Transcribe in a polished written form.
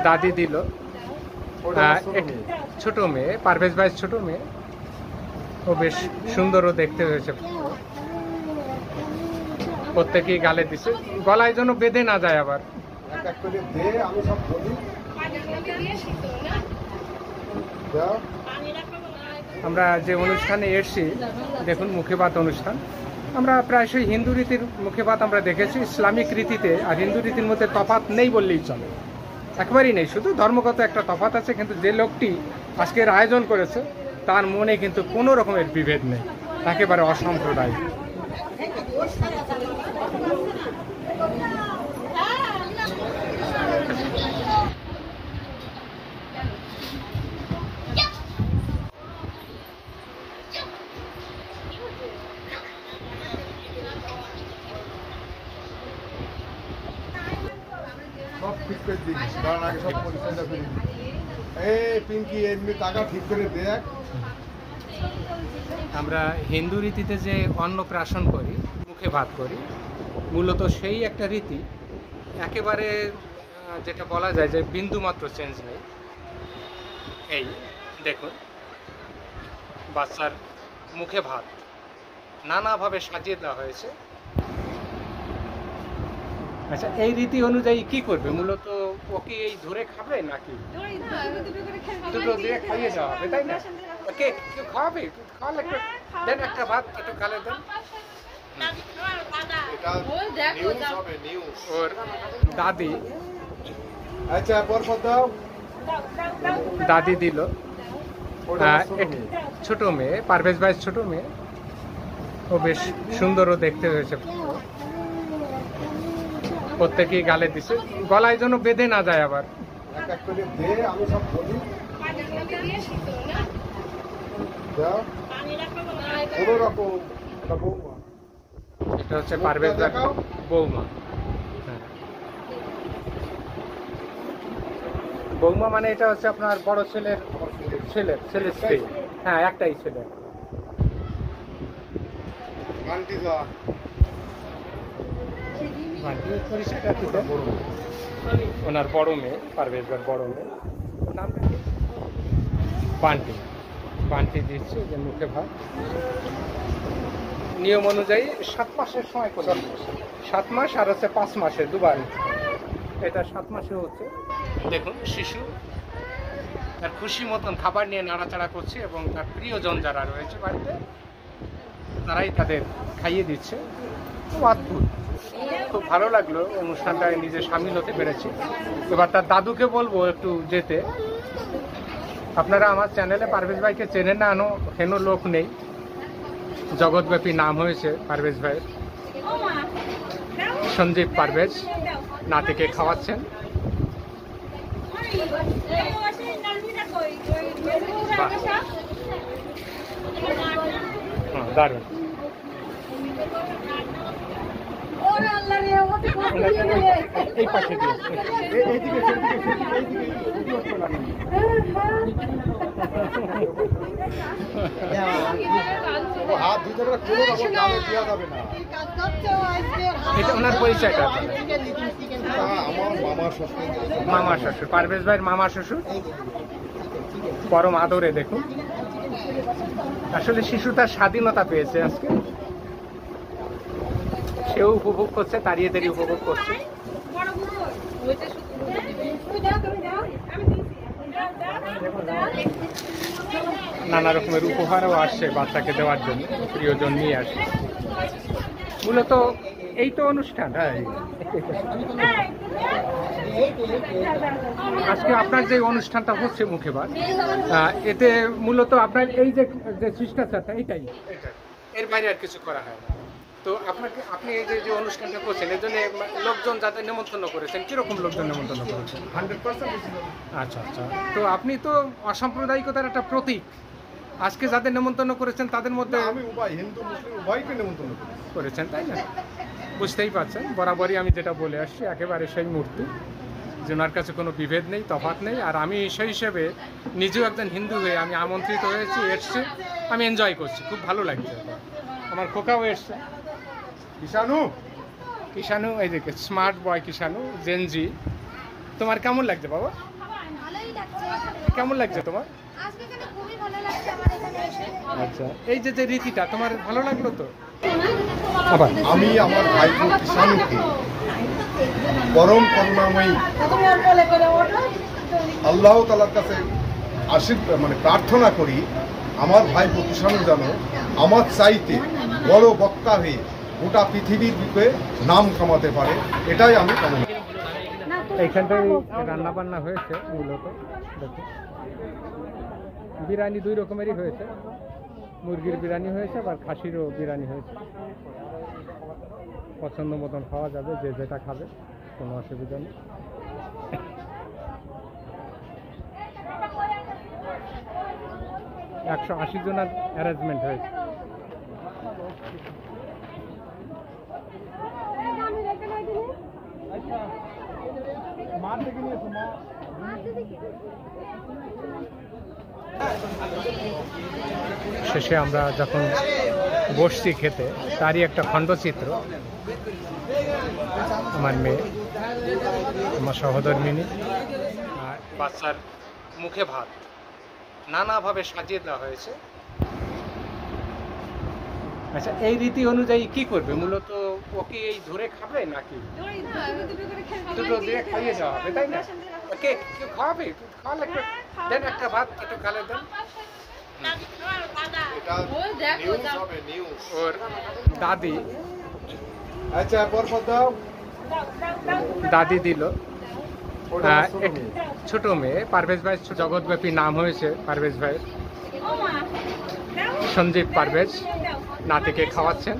দাদি দিল ছোট মেয়ে, পারভেজ ভাইয়ের ছোট মেয়ে। ও বেশ সুন্দরও দেখতে হয়েছে। প্রত্যেকেই গালে দিছে, গলায় যেন বেঁধে না যায়। আবার আমরা যে অনুষ্ঠানে এসেছি, দেখুন মুখে ভাত অনুষ্ঠান। আমরা প্রায়শই হিন্দু রীতির মুখে ভাত আমরা দেখেছি। ইসলামিক রীতিতে আর হিন্দু রীতির মধ্যে তফাৎ নেই বললেই চলে, একেবারেই নেই। শুধু ধর্মগত একটা তফাৎ আছে, কিন্তু যে লোকটি আজকের আয়োজন করেছে তার মনে কিন্তু কোনো রকমের বিভেদ নেই, একেবারে অসাম্প্রদায়িক। সব ঠিক করে দিস, কারণ আগে সব পরিষ্কারটা করে দিই। এই পিঙ্কি এমনি টাকা ঠিক করে দেখ। আমরা হিন্দু রীতিতে যে অন্নপ্রাশন করি, মুখে ভাত করি, মূলত সেই একটা রীতি। একেবারে যেটা বলা যায় যে বিন্দুমাত্র চেঞ্জ নেই। এই দেখুন, বাচ্চার মুখে ভাত নানাভাবে সাজিয়ে দেওয়া হয়েছে। আচ্ছা, এই রীতি অনুযায়ী কি করবে? মূলত ওকে এই ধরে খাবে নাকি দুটো দিয়ে খাইয়ে দেওয়া হবে, তাই না? ওকে কেউ খাওয়াবে? খাওয়ালে একটু দেন, একটা ভাত একটু গালে দেন। ওর দাদি, আচ্ছা পরপর দাও। দাদি দিল ছোট মেয়ে, পারভেজ ভাইয়ের ছোট মেয়ে। ও বেশ সুন্দরও দেখতে হয়েছে। প্রত্যেকেই গালে দিছে, গলায় যেন বেঁধে না যায়। আবার আমি সব বলি কোনো রকম। এটা হচ্ছে পারভেজ ভাই বৌমা। বৌমা মানে এটা হচ্ছে আপনার বড় ছেলের স্ত্রী। হ্যাঁ, একটাই ছেলে। ওনার বড় মেয়ে, পারভেজ ভাইয়ের বড় মেয়ে, নামটা কি? বান্টি। বান্টি দিচ্ছে যে মুখে ভাত। নিয়ম অনুযায়ী 7 মাসের সময় করে, 7 মাস আর হচ্ছে 5 মাসে দুবার। এটা 7 মাসে হচ্ছে। দেখুন, শিশু তার খুশি মতন খাবার নিয়ে নাড়াচাড়া করছে এবং তার প্রিয়জন যারা রয়েছে বাড়িতে তারাই তাদের খাইয়ে দিচ্ছে। খুব অদ্ভুত, খুব ভালো লাগলো অনুষ্ঠানটায় নিজে সামিল হতে পেরেছি। এবার তার দাদুকে বলবো একটু যেতে। আপনারা আমার চ্যানেলে পারভেজ ভাইকে চেনেন না হেন লোক নেই। জগৎব্যাপী নাম হয়েছে পারভেজ ভাইয়ের। সঞ্জীব পারভেজ নাতিকে খাওয়াচ্ছেন। দারুণ। এই পাশে দিয়ে এটা ওনার পরিচয়টা। মামা শ্বশুর, পারভেজ ভাইয়ের মামা শ্বশুর, পরম আদরে। দেখুন, আসলে শিশু তার স্বাধীনতা পেয়েছে আজকে, সেও উপভোগ করছে, তাড়িয়ে তাড়িয়ে উপভোগ করছে। নানা রকমের উপহারও আসছে বাচ্চাকে দেওয়ার জন্য, প্রিয়জন নিয়ে আসে। মূলত এই তো অনুষ্ঠান। আজকে আপনার যে অনুষ্ঠানটা হচ্ছে মুখে ভাত, এতে মূলত আপনার এই যে শিষ্টাচারটা এটাই, এর বাইরে আর কিছু করা হয় না। তো আপনি এই যে অনুষ্ঠানটা করছেন, এর জন্য লোকজন যাদের নেমন্তন্ন করেছেন, কিরকম লোকজন নেমন্তন্ন করেছেন? 100%। আচ্ছা আচ্ছা। তো আপনি তো অসাম্প্রদায়িকতার একটা প্রতীক। আজকে যাদের নেমন্তন্ন করেছেন তাদের মধ্যে আমি উভয় হিন্দু মুসলিম উভয়কে নেমন্তন্ন করেছেন, তাই না? বুঝতেই পারছেন, বরাবরই আমি যেটা বলে আসছি, একেবারে সেই মূর্তি যে ওনার কাছে কোনো বিভেদ নেই, তফাৎ নেই। আর আমি সেই হিসেবে নিজেও একজন হিন্দু হয়ে আমি আমন্ত্রিত হয়েছি, এসছি, আমি এনজয় করছি, খুব ভালো লাগছে। আমার খোকাও এসছে। ঈশানু কিষাণু, এই যে স্মার্ট বয় কিষাণু জেনজি। তোমার কেমন লাগছে বাবা? ভালোই লাগছে। কেমন লাগছে তোমার? আজকে এখানে খুবই ভালো লাগছে আমার এখানে এসে। আচ্ছা, এই যে যে রীতিটা তোমার ভালো লাগলো তো? আবার আমি আমার ভাইপো কিষাণুকে পরম করুণাময়ী আল্লাহ তাআলার কাছে প্রার্থনা করি, আমার ভাইপো কিষাণু যেন আমার চাইতে বড় বক্তা হয়ে গোটা পৃথিবীর বুকে নাম কামাতে পারে, এটাই আমি কামনা করি। এইখানটায় রান্না বান্না হয়েছে মূলত। দেখো বিরিয়ানি দুই রকমেরই হয়েছে, মুরগির বিরিয়ানি হয়েছে আবার খাসিরও বিরিয়ানি হয়েছে। পছন্দ মতন খাওয়া যাবে, যে যেটা খাবে কোনো অসুবিধা নেই। একশো 80 জনের অ্যারেঞ্জমেন্ট হয়েছে। শেষে আমরা যখন বসছি খেতে, তারই একটা খণ্ডচিত্র। আমার মেয়ে, আমার সহধর্মিনী আর বাচ্চার মুখে ভাত নানাভাবে সাজিয়ে দেওয়া হয়েছে। আচ্ছা, এই রীতি অনুযায়ী কি করবে মূলত? ওকে এই ধরে খাবে নাকি দুটো দিয়ে খাইয়ে যাওয়া হবে, তাই না? ওকে কেউ খাওয়াবে? খাওয়ালে একটু দেন, একটা ভাত একটু খালে দেন। ওর দাদি, আচ্ছা পরপর দাও। দাদি দিল। ছোট মেয়ে পারভেজ ভাই, জগৎব্যাপী নাম হয়েছে পারভেজ ভাই। সঞ্জীব পারভেজ নাতিকে খাওয়াচ্ছেন।